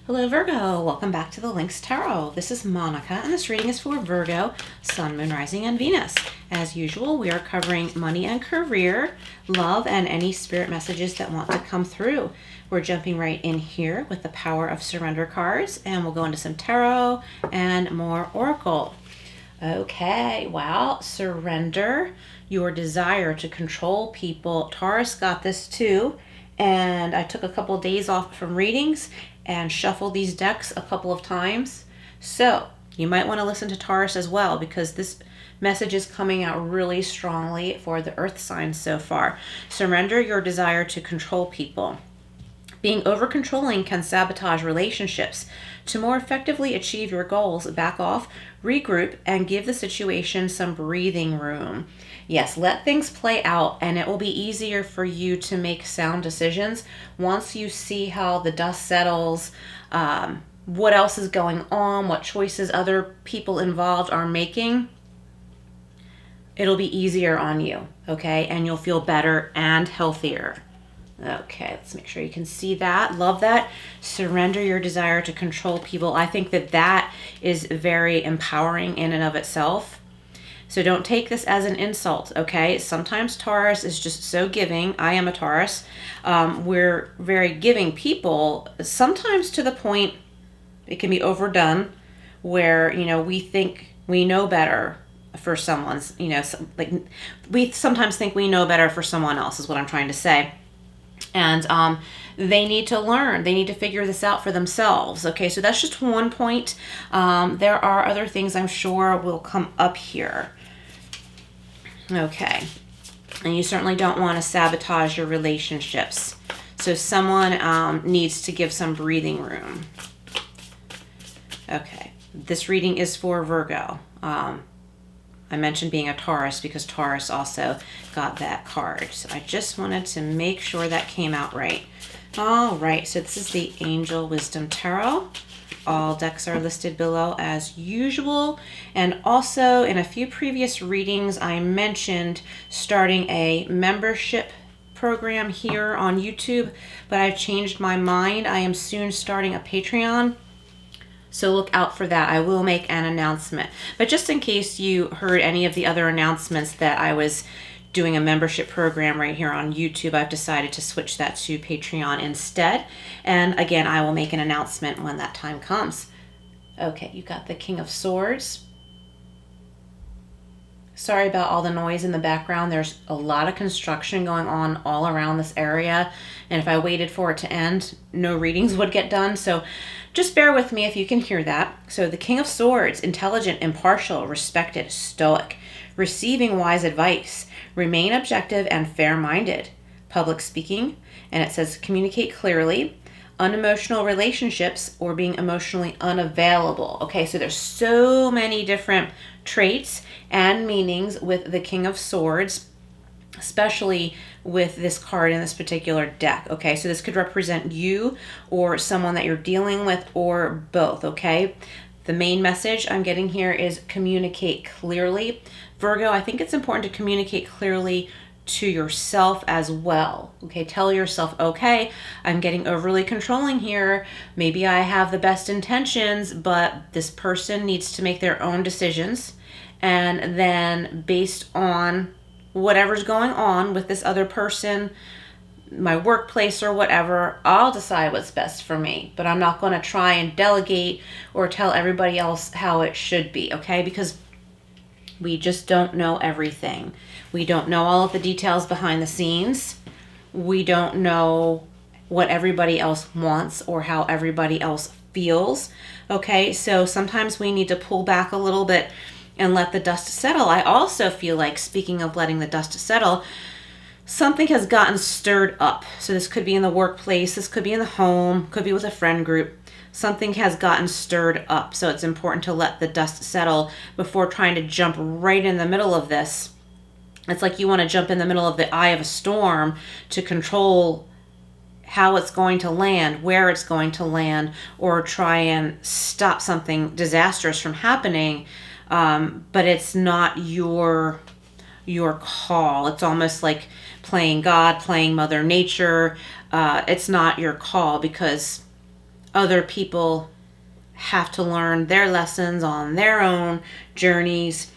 Hello Virgo, welcome back to the Lynx Tarot. This is Monica and this reading is for Virgo, Sun, Moon, Rising, and Venus. As usual, we are covering money and career, love, and any spirit messages that want to come through. We're jumping right in here with the Power of Surrender cards, and we'll go into some tarot and more oracle. Okay, wow, surrender your desire to control people. Taurus got this too, and I took a couple days off from readings and shuffle these decks a couple of times. So you might want to listen to Taurus as well, because this message is coming out really strongly for the earth signs so far. Surrender your desire to control people. Being over-controlling can sabotage relationships. To more effectively achieve your goals, back off, regroup, and give the situation some breathing room. Yes, let things play out, and it will be easier for you to make sound decisions once you see how the dust settles, what else is going on, what choices other people involved are making. It'll be easier on you, okay? And you'll feel better and healthier. Okay, let's make sure you can see that. Love that. Surrender your desire to control people. I think that that is very empowering in and of itself. So don't take this as an insult, okay? Sometimes Taurus is just so giving. I am a Taurus. We're very giving people, sometimes to the point it can be overdone, where, you know, we think we know better for someone's, you know, like we sometimes think we know better for someone else is what I'm trying to say. And they need to learn. They need to figure this out for themselves. Okay, so that's just one point. There are other things I'm sure will come up here. Okay, and you certainly don't want to sabotage your relationships. So someone needs to give some breathing room. Okay, this reading is for Virgo. I mentioned being a Taurus because Taurus also got that card. So I just wanted to make sure that came out right. All right, so this is the Angel Wisdom Tarot. All decks are listed below as usual. And also in a few previous readings, I mentioned starting a membership program here on YouTube, but I've changed my mind. I am soon starting a Patreon. So look out for that. I will make an announcement. But just in case you heard any of the other announcements that I was doing a membership program right here on YouTube, I've decided to switch that to Patreon instead. And again, I will make an announcement when that time comes. Okay, you got the King of Swords. Sorry about all the noise in the background. There's a lot of construction going on all around this area. And if I waited for it to end, no readings would get done. So just bear with me if you can hear that. So the King of Swords, intelligent, impartial, respected, stoic, receiving wise advice, remain objective and fair-minded, public speaking, and it says communicate clearly, unemotional relationships, or being emotionally unavailable. Okay, so there's so many different traits and meanings with the King of Swords, especially with this card in this particular deck. Okay, so this could represent you or someone that you're dealing with, or both. Okay, the main message I'm getting here is communicate clearly. Virgo, I think it's important to communicate clearly to yourself as well. Okay, tell yourself, okay, I'm getting overly controlling here. Maybe I have the best intentions, but this person needs to make their own decisions. And then based on whatever's going on with this other person, my workplace or whatever, I'll decide what's best for me. But I'm not going to try and delegate or tell everybody else how it should be, okay? Because we just don't know everything. We don't know all of the details behind the scenes. We don't know what everybody else wants or how everybody else feels, okay? So sometimes we need to pull back a little bit and let the dust settle. I also feel like, speaking of letting the dust settle, something has gotten stirred up. So this could be in the workplace, this could be in the home, could be with a friend group. Something has gotten stirred up. So it's important to let the dust settle before trying to jump right in the middle of this. It's like you want to jump in the middle of the eye of a storm to control how it's going to land, where it's going to land, or try and stop something disastrous from happening. But it's not your call. It's almost like playing God, playing Mother Nature. It's not your call because other people have to learn their lessons on their own journeys.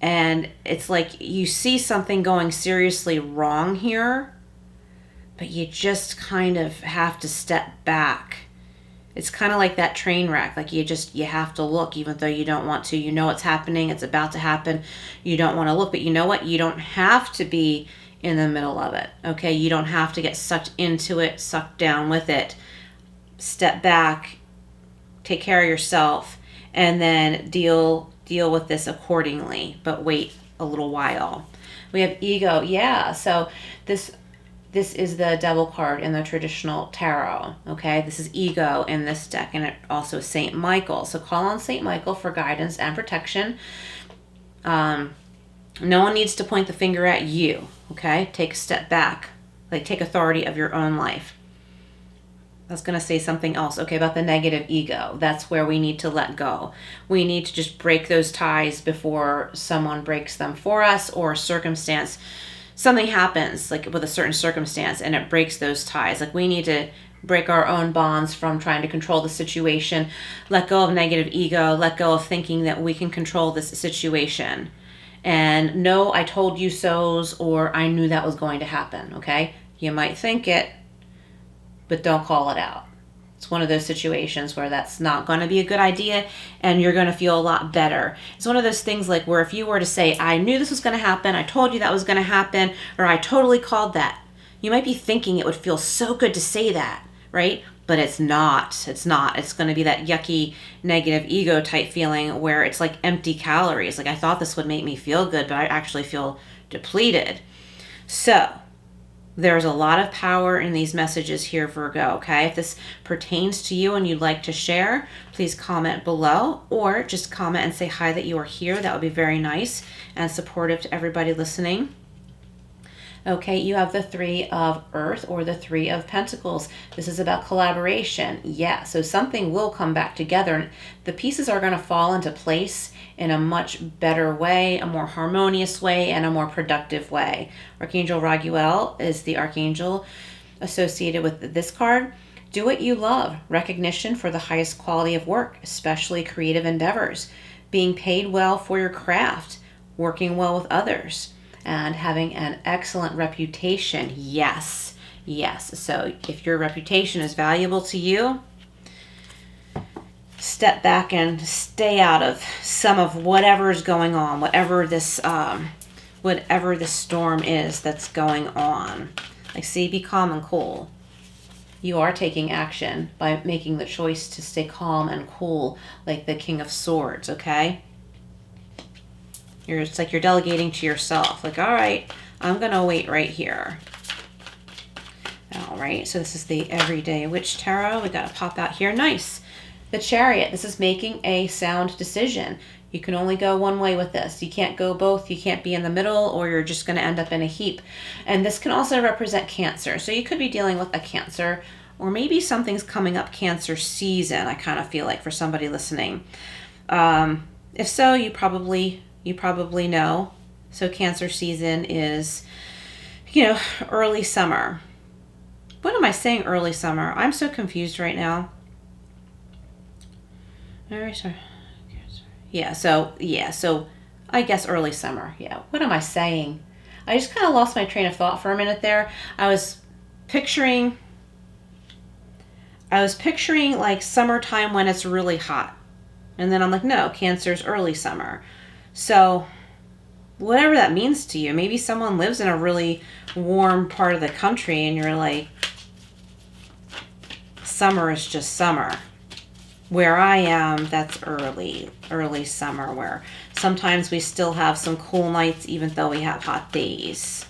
And it's like you see something going seriously wrong here, but you just kind of have to step back. It's kind of like that train wreck. Like you have to look even though you don't want to. You know it's happening. It's about to happen. You don't want to look. But you know what? You don't have to be in the middle of it. Okay? You don't have to get sucked into it, sucked down with it. Step back. Take care of yourself. And then deal with this accordingly. But wait a little while. We have ego. Yeah. So this is the devil card in the traditional tarot, okay? This is ego in this deck, and it also St. Michael. So call on St. Michael for guidance and protection. No one needs to point the finger at you, okay? Take a step back. Like, take authority of your own life. I was going to say something else, okay, about the negative ego. That's where we need to let go. We need to just break those ties before someone breaks them for us, or circumstance. Something happens, like with a certain circumstance, and it breaks those ties. Like we need to break our own bonds from trying to control the situation, let go of negative ego, let go of thinking that we can control this situation. And no, I told you so's, or I knew that was going to happen, okay? You might think it, but don't call it out. It's one of those situations where that's not going to be a good idea, and you're going to feel a lot better. It's one of those things like where if you were to say, I knew this was going to happen, I told you that was going to happen, or I totally called that. You might be thinking it would feel so good to say that, right? But it's not. It's not. It's going to be that yucky, negative ego type feeling where it's like empty calories. Like I thought this would make me feel good, but I actually feel depleted. So there's a lot of power in these messages here, Virgo, okay? If this pertains to you and you'd like to share, please comment below, or just comment and say hi that you are here. That would be very nice and supportive to everybody listening. Okay, you have the Three of Earth, or the Three of Pentacles. This is about collaboration. Yeah, so something will come back together, and the pieces are going to fall into place in a much better way, a more harmonious way, and a more productive way. Archangel Raguel is the archangel associated with this card. Do what you love. Recognition for the highest quality of work, especially creative endeavors. Being paid well for your craft. Working well with others. And having an excellent reputation. Yes, yes. So if your reputation is valuable to you, step back and stay out of some of whatever is going on, whatever this storm is that's going on. Like, see, be calm and cool. You are taking action by making the choice to stay calm and cool, like the King of Swords, okay? It's like you're delegating to yourself. Like, all right, I'm going to wait right here. All right, so this is the Everyday Witch Tarot. We got to pop out here. Nice. The Chariot. This is making a sound decision. You can only go one way with this. You can't go both. You can't be in the middle, or you're just going to end up in a heap. And this can also represent Cancer. So you could be dealing with a Cancer, or maybe something's coming up Cancer season, I kind of feel like, for somebody listening. If so, you probably know. So Cancer season is, early summer. What am I saying, early summer? I'm so confused right now. Yeah, so I guess early summer. Yeah, what am I saying? I just kind of lost my train of thought for a minute there. I was picturing like summertime when it's really hot. And then I'm like, no, Cancer's early summer. So whatever that means to you, maybe someone lives in a really warm part of the country and you're like, summer is just summer. Where I am, that's early summer, where sometimes we still have some cool nights even though we have hot days.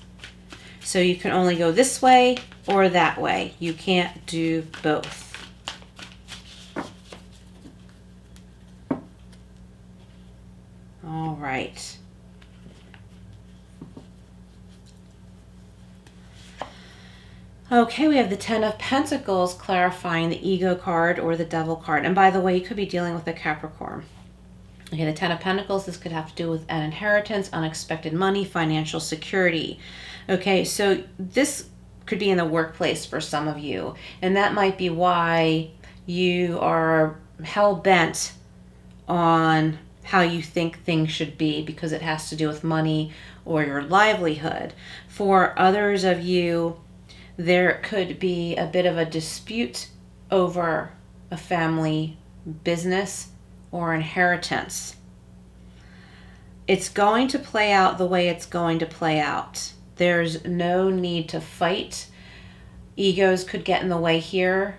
So you can only go this way or that way. You can't do both. All right. Okay, we have the Ten of Pentacles clarifying the Ego card or the Devil card. And by the way, you could be dealing with a Capricorn. Okay, the Ten of Pentacles, this could have to do with an inheritance, unexpected money, financial security. Okay, so this could be in the workplace for some of you. And that might be why you are hell-bent on how you think things should be, because it has to do with money or your livelihood. For others of you, there could be a bit of a dispute over a family business or inheritance. It's going to play out the way it's going to play out. There's no need to fight. Egos could get in the way here.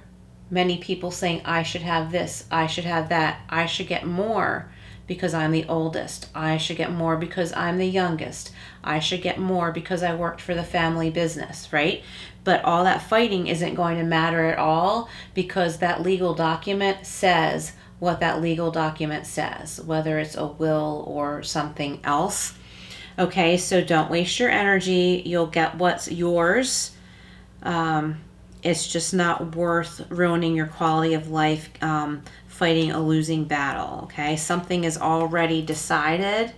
Many people saying, I should have this, I should have that, I should get more because I'm the oldest, I should get more because I'm the youngest, I should get more because I worked for the family business, right? But all that fighting isn't going to matter at all, because that legal document says what that legal document says, whether it's a will or something else. Okay, so don't waste your energy. You'll get what's yours. It's just not worth ruining your quality of life, fighting a losing battle. Okay, something is already decided,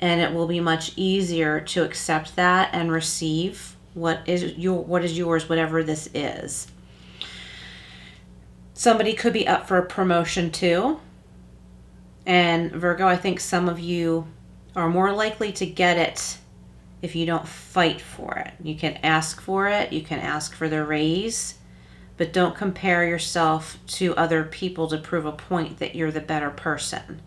and it will be much easier to accept that and receive what is yours, whatever this is. Somebody could be up for a promotion too. And Virgo, I think some of you are more likely to get it if you don't fight for it. You can ask for it, you can ask for the raise, but don't compare yourself to other people to prove a point that you're the better person.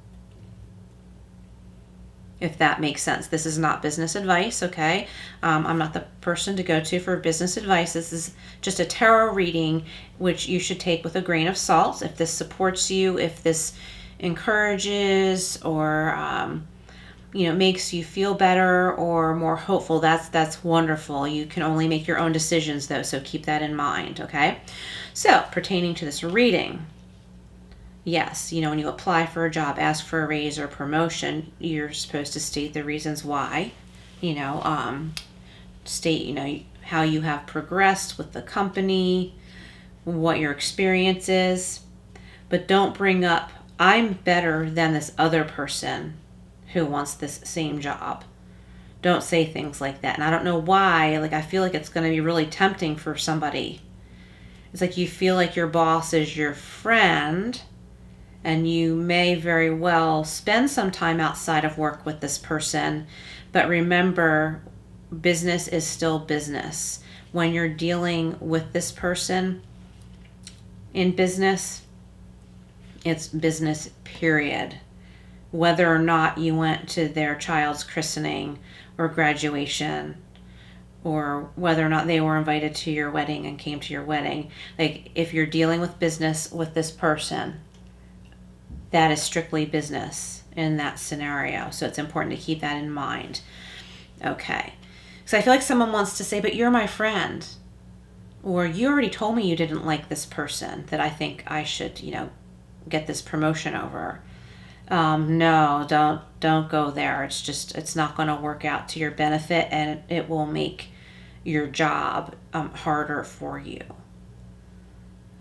If that makes sense. This is not business advice, okay? I'm not the person to go to for business advice. This is just a tarot reading, which you should take with a grain of salt. If this supports you, if this encourages or makes you feel better or more hopeful, that's wonderful. You can only make your own decisions though, so keep that in mind, okay? So, pertaining to this reading, yes, when you apply for a job, ask for a raise or promotion, you're supposed to state the reasons why, state, how you have progressed with the company, what your experience is, but don't bring up, I'm better than this other person who wants this same job. Don't say things like that. And I don't know why, I feel like it's going to be really tempting for somebody. It's like you feel like your boss is your friend, and you may very well spend some time outside of work with this person. But remember, business is still business. When you're dealing with this person in business, it's business, period. Whether or not you went to their child's christening or graduation, or whether or not they were invited to your wedding and came to your wedding. If you're dealing with business with this person, that is strictly business in that scenario. So it's important to keep that in mind. Okay. So I feel like someone wants to say, but you're my friend. Or you already told me you didn't like this person that I think I should, get this promotion over. No, don't go there. It's not going to work out to your benefit, and it will make your job harder for you.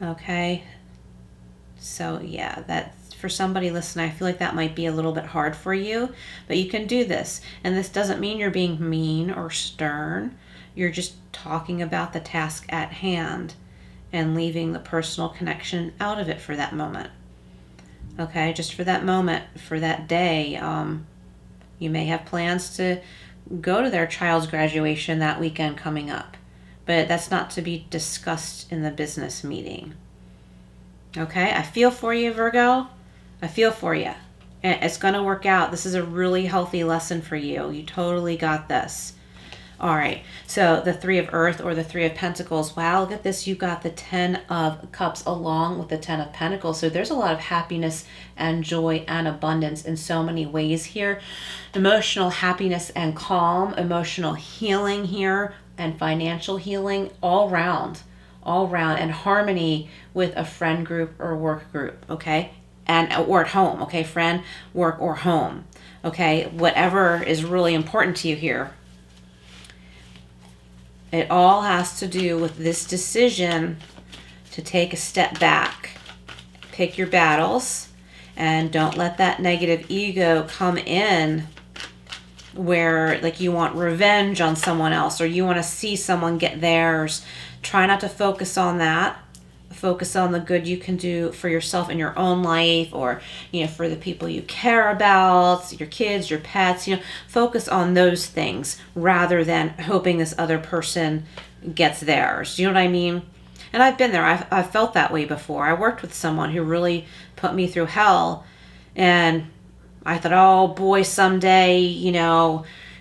Okay. So yeah, that's for somebody listening. I feel like that might be a little bit hard for you, but you can do this. And this doesn't mean you're being mean or stern. You're just talking about the task at hand and leaving the personal connection out of it for that moment. Okay, just for that moment, for that day. You may have plans to go to their child's graduation that weekend coming up, but that's not to be discussed in the business meeting. Okay, I feel for you, Virgo. I feel for you. It's going to work out. This is a really healthy lesson for you. You totally got this. All right, so the Three of Earth or the Three of Pentacles. Wow, look at this. You got the Ten of Cups along with the Ten of Pentacles. So there's a lot of happiness and joy and abundance in so many ways here. Emotional happiness and calm, emotional healing here, and financial healing all round, and harmony with a friend group or work group, okay? Or at home, okay? Friend, work, or home, okay? Whatever is really important to you here. It all has to do with this decision to take a step back. Pick your battles and don't let that negative ego come in where like you want revenge on someone else or you want to see someone get theirs. Try not to focus on that. Focus on the good you can do for yourself in your own life, or for the people you care about, your kids, your pets. Focus on those things rather than hoping this other person gets theirs. You know what I mean? And I've been there. I've felt that way before. I worked with someone who really put me through hell, and I thought, oh boy, someday,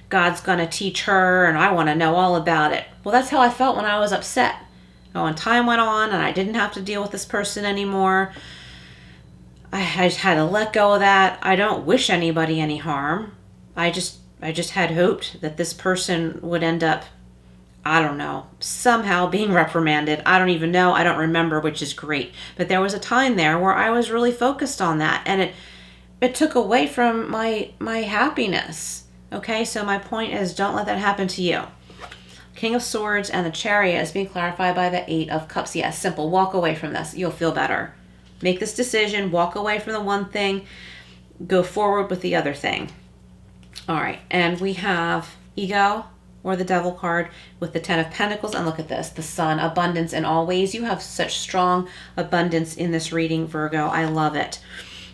God's going to teach her and I want to know all about it. Well, that's how I felt when I was upset. When time went on and I didn't have to deal with this person anymore, I just had to let go of that. I don't wish anybody any harm. I just had hoped that this person would end up, I don't know, somehow being reprimanded. I don't even know. I don't remember, which is great. But there was a time there where I was really focused on that, and it took away from my happiness. Okay, so my point is, don't let that happen to you. King of Swords and the Chariot is being clarified by the Eight of Cups. Yes, simple. Walk away from this. You'll feel better. Make this decision. Walk away from the one thing. Go forward with the other thing. All right. And we have Ego, or the Devil card, with the Ten of Pentacles. And look at this. The Sun. Abundance in all ways. You have such strong abundance in this reading, Virgo. I love it.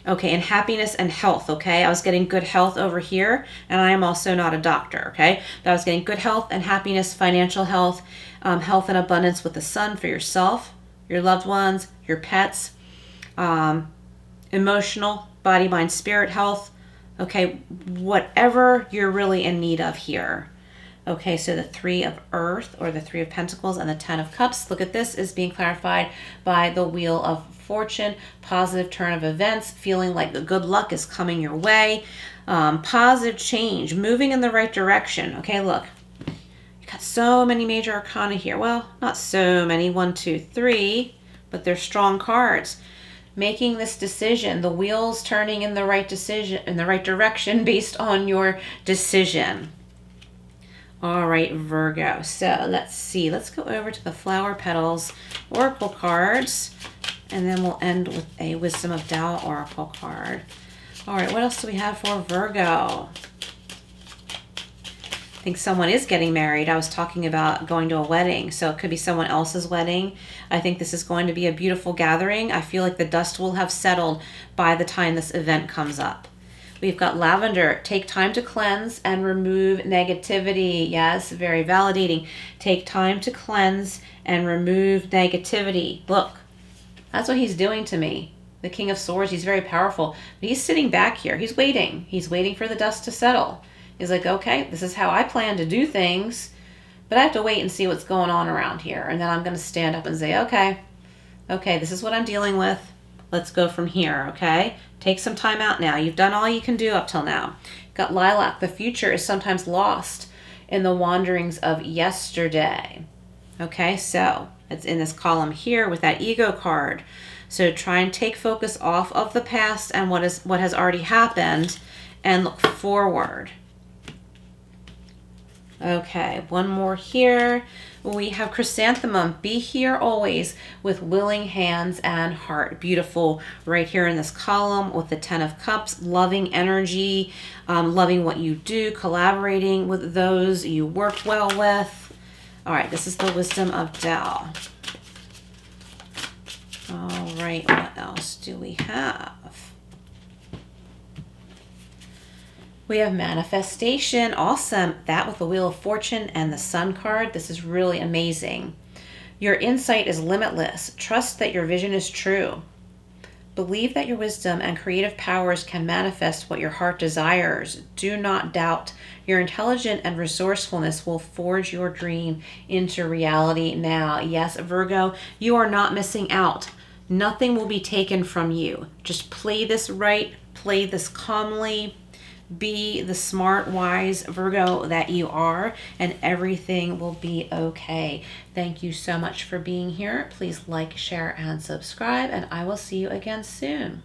Okay, and happiness and health, okay? I was getting good health over here, and I am also not a doctor, okay? But I was getting good health and happiness, financial health, health and abundance with the Sun for yourself, your loved ones, your pets, emotional, body, mind, spirit health, okay? Whatever you're really in need of here. Okay, so the Three of Earth, or the Three of Pentacles, and the Ten of Cups, look at this, is being clarified by the Wheel of Fortune. Positive turn of events, feeling like the good luck is coming your way. Positive change, moving in the right direction. Okay, look, you got so many major arcana here. Well, not so many, 1, 2, 3, but they're strong cards. Making this decision, the wheels turning in the right direction based on your decision. All right, Virgo. So let's see. Let's go over to the Flower Petals Oracle cards, and then we'll end with a Wisdom of Tao Oracle card. All right, what else do we have for Virgo? I think someone is getting married. I was talking about going to a wedding, so it could be someone else's wedding. I think this is going to be a beautiful gathering. I feel like the dust will have settled by the time this event comes up. We've got Lavender. Take time to cleanse and remove negativity. Yes, very validating. Take time to cleanse and remove negativity. Look, that's what he's doing to me. The King of Swords, he's very powerful. But he's sitting back here. He's waiting. He's waiting for the dust to settle. He's like, okay, this is how I plan to do things, but I have to wait and see what's going on around here. And then I'm going to stand up and say, okay, this is what I'm dealing with. Let's go from here, okay? Take some time out now. You've done all you can do up till now. Got Lilac. The future is sometimes lost in the wanderings of yesterday. Okay, so it's in this column here with that Ego card. So try and take focus off of the past and what has already happened and look forward. Okay, one more here. We have Chrysanthemum. Be here always with willing hands and heart. Beautiful right here in this column with the Ten of Cups. Loving energy, loving what you do, collaborating with those you work well with. All right, this is the Wisdom of Tao. All right, what else do we have? We have Manifestation. Awesome. That with the Wheel of Fortune and the Sun card. This is really amazing. Your insight is limitless. Trust that your vision is true. Believe that your wisdom and creative powers can manifest what your heart desires. Do not doubt. Your intelligence and resourcefulness will forge your dream into reality now. Yes, Virgo, you are not missing out. Nothing will be taken from you. Just play this right. Play this calmly. Be the smart, wise Virgo that you are, and everything will be okay. Thank you so much for being here. Please like, share, and subscribe, and I will see you again soon.